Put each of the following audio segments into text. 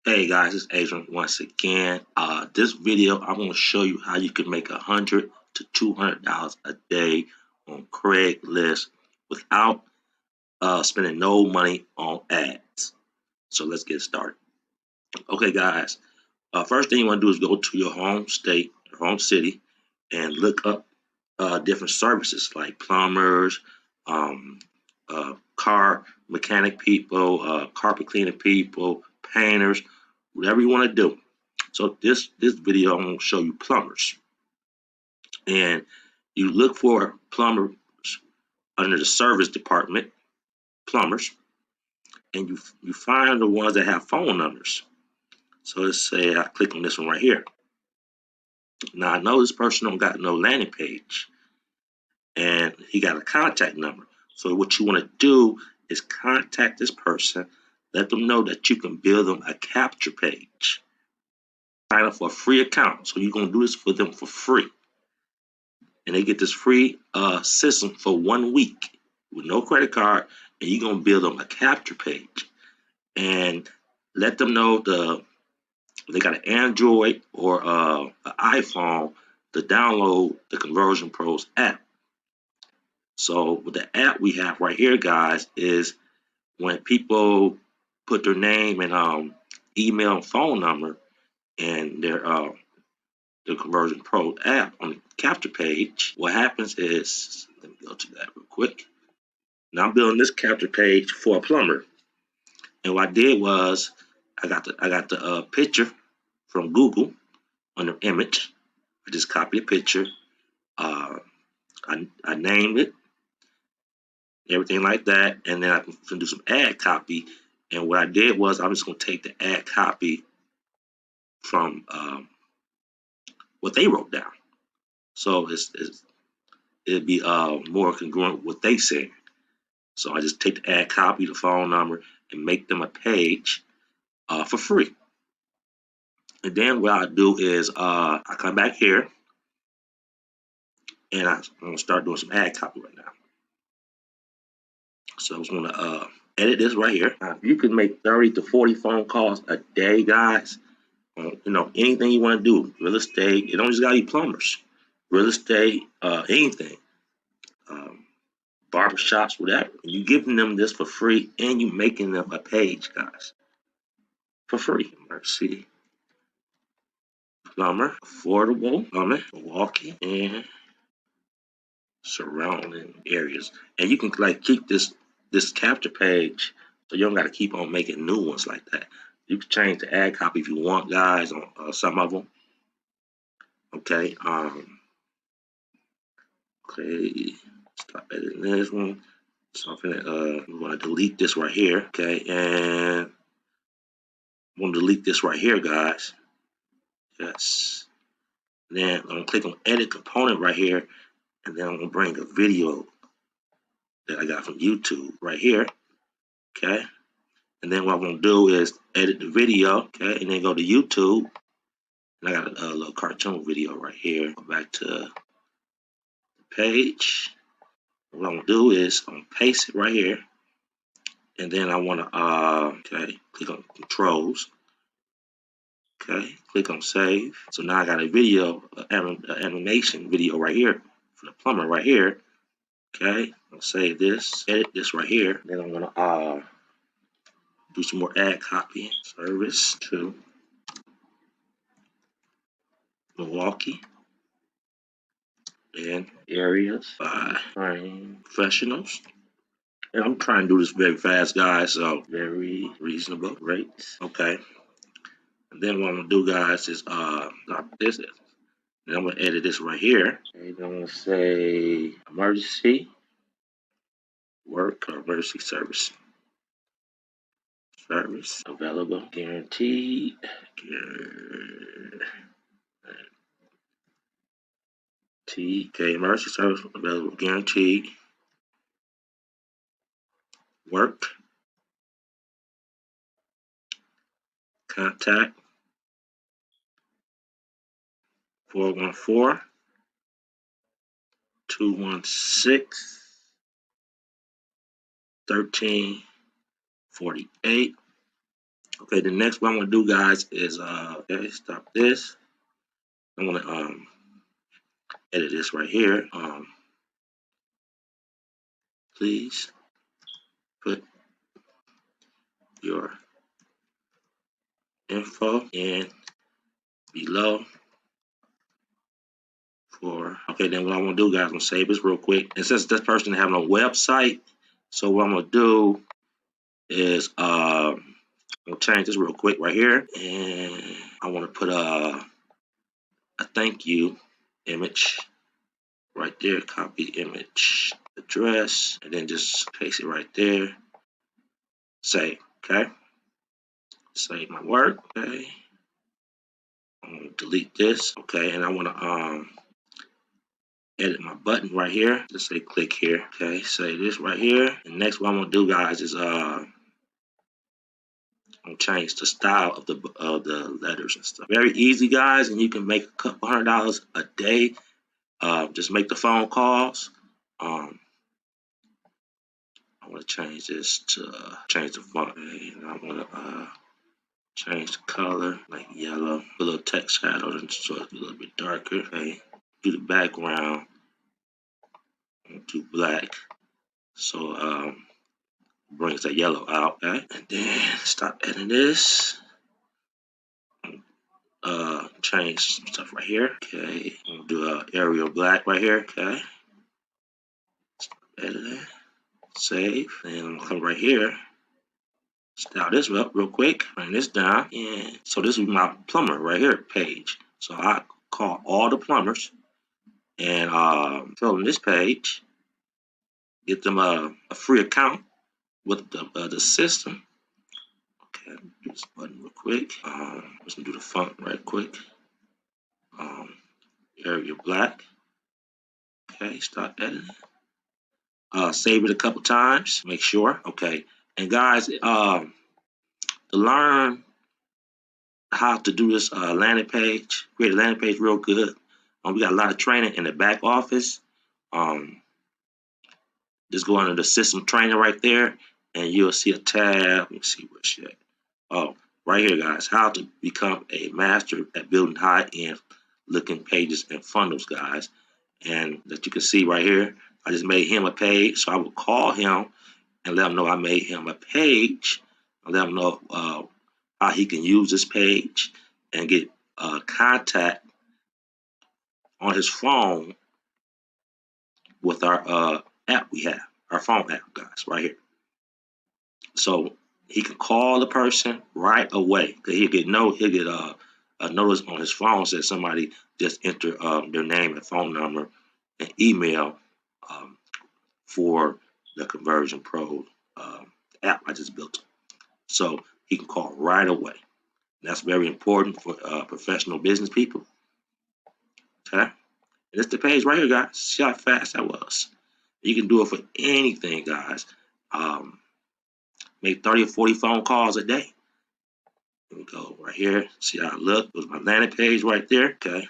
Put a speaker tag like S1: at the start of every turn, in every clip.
S1: Hey guys, it's Adrian once again. This video, I'm going to show you how you can make $100 to $200 a day on Craigslist without spending no money on ads. So let's get started. Okay, guys. First thing you want to do is go to your home state, your home city, and look up different services like plumbers, um, car mechanic people, carpet cleaning people, painters, whatever you want to do. So this video I'm going to show you plumbers, and you look for plumbers under the service department, plumbers, and you find the ones that have phone numbers. So let's say I click on this one right here. Now I know this person don't got no landing page, and he got a contact number. So what you want to do is contact this person, let them know that you can build them a capture page. Sign up for a free account. So you're going to do this for them for free. And they get this free system for 1 week with no credit card, and you're going to build them a capture page. And let them know they got an Android or an iPhone to download the Conversion Pros app. So with the app we have right here, guys, is when people put their name and email and phone number and their the Conversion Pro app on the capture page, what happens is, let me go to that real quick. Now I'm building this capture page for a plumber, and what I did was I got the picture from Google on the image. I just copied the picture. I named it, everything like that, and then I can do some ad copy. And what I did was I'm just going to take the ad copy from what they wrote down, so it'd be more congruent with what they said. So I just take the ad copy, the phone number, and make them a page for free. And then what I do is I come back here and I'm gonna start doing some ad copy right now. So I just want to edit this right here. You can make 30 to 40 phone calls a day, guys. Anything you want to do, real estate. It don't just gotta be plumbers, real estate, anything, barbershops, whatever. You giving them this for free, and you making them a page, guys, for free. Mercy plumber, affordable plumbing, Milwaukee, and surrounding areas. And you can keep this capture page, so you don't got to keep on making new ones like that. You can change the ad copy if you want, guys, on some of them. Okay. Okay. Stop editing this one. So I'm gonna delete this right here. Okay, and I'm gonna delete this right here, guys. Yes. Then I'm gonna click on edit component right here, and then I'm gonna bring a video that I got from YouTube right here. Okay. And then what I'm gonna do is edit the video, okay, and then go to YouTube. And I got a little cartoon video right here. Go back to the page. What I'm gonna do is I'm gonna paste it right here, and then I wanna click on controls. Okay, click on save. So now I got a video, animation video right here for the plumber right here. Okay, I'll save this, edit this right here. Then I'm gonna do some more ad copy. Service to Milwaukee and areas by professionals. And I'm trying to do this very fast, guys, so very reasonable rates. Okay. And then what I'm gonna do, guys, is not this. And I'm gonna edit this right here. And I'm gonna say emergency work or emergency service. Service available, guaranteed. Okay, emergency service available, guaranteed. Work. Contact 414 216 1348. Okay, the next one I'm gonna do, guys, is okay, stop this. I'm gonna edit this right here. Please put your info in below for okay. Then what I'm gonna do, guys, I'm gonna save this real quick. And since this person having a website, so what I'm gonna do is I'm gonna change this real quick right here, and I want to put a thank you image right there. Copy image address, and then just paste it right there. Save. Okay. Save my work. Okay. I'm gonna delete this. Okay, and I want to edit my button right here. Just say click here. Okay, say this right here. And next what I'm gonna do, guys, is I'm gonna change the style of the letters and stuff. Very easy, guys, and you can make a couple $100 a day. Just make the phone calls. I want to change this to change the font. Okay, and I want to change the color like yellow. Put a little text shadow so it's a little bit darker. Okay, do the background to black. So brings that yellow out, okay? And then stop editing this. Change some stuff right here. Okay, I'm gonna do Arial black right here. Okay, edit it, save, and I'm gonna come right here. Style this up real quick. Bring this down, and so this is my plumber right here page. So I call all the plumbers and fill them this page. Get them a free account with the system. Okay, do this button real quick. Just gonna do the font right quick. Area black. Okay, start editing. Save it a couple times. Make sure. Okay, and guys, to learn how to do this landing page, create a landing page real good. We got a lot of training in the back office. Just go under the system training right there, and you'll see a tab. Let me see where it's at. Oh, right here, guys. How to become a master at building high-end looking pages and funnels, guys. And that you can see right here, I just made him a page. So I will call him and let him know I made him a page. And let him know how he can use this page and get contact on his phone with our app we have, our phone app, guys, right here. So he can call the person right away. He'll get a notice on his phone that somebody just entered their name and phone number and email for the Conversion Pro app I just built. So he can call right away. That's very important for professional business people. Okay, and it's the page right here, guys. See how fast that was. You can do it for anything, guys. Make 30 or 40 phone calls a day. Here we go right here. See how it look? It was my landing page right there. Okay.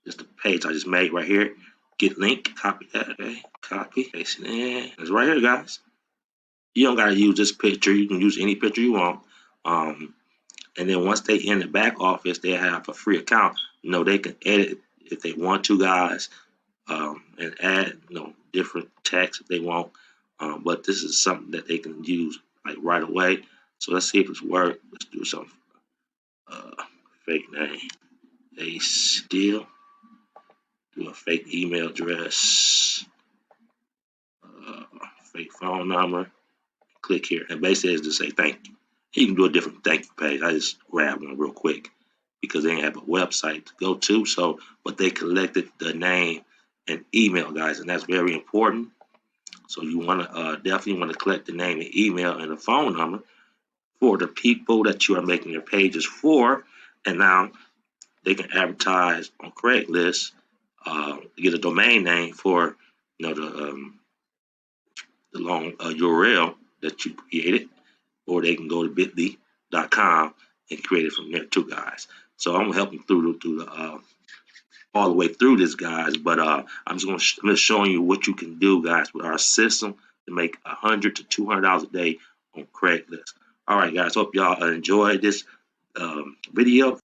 S1: Just the page I just made right here. Get link, copy that. Okay. Copy, paste it in. It's right here, guys. You don't gotta use this picture. You can use any picture you want. And then once they in the back office, they have a free account. They can edit if they want to, guys, and add different text if they want. But this is something that they can use like right away. So let's see if it's work. Let's do some fake name. A still do a fake email address, fake phone number. Click here, and basically it's to say thank you. You can do a different thank you page. I just grabbed one real quick because they didn't have a website to go to. So, but they collected the name and email, guys, and that's very important. So you want to definitely want to collect the name and email and the phone number for the people that you are making your pages for, and now they can advertise on Craigslist, get a domain name for the long URL that you created, or they can go to bit.ly.com and create it from there too, guys. So I'm gonna help them through the all the way through this, guys. But I'm just showing you what you can do, guys, with our system to make $100 to $200 a day on Craigslist. All right, guys. Hope y'all enjoyed this video.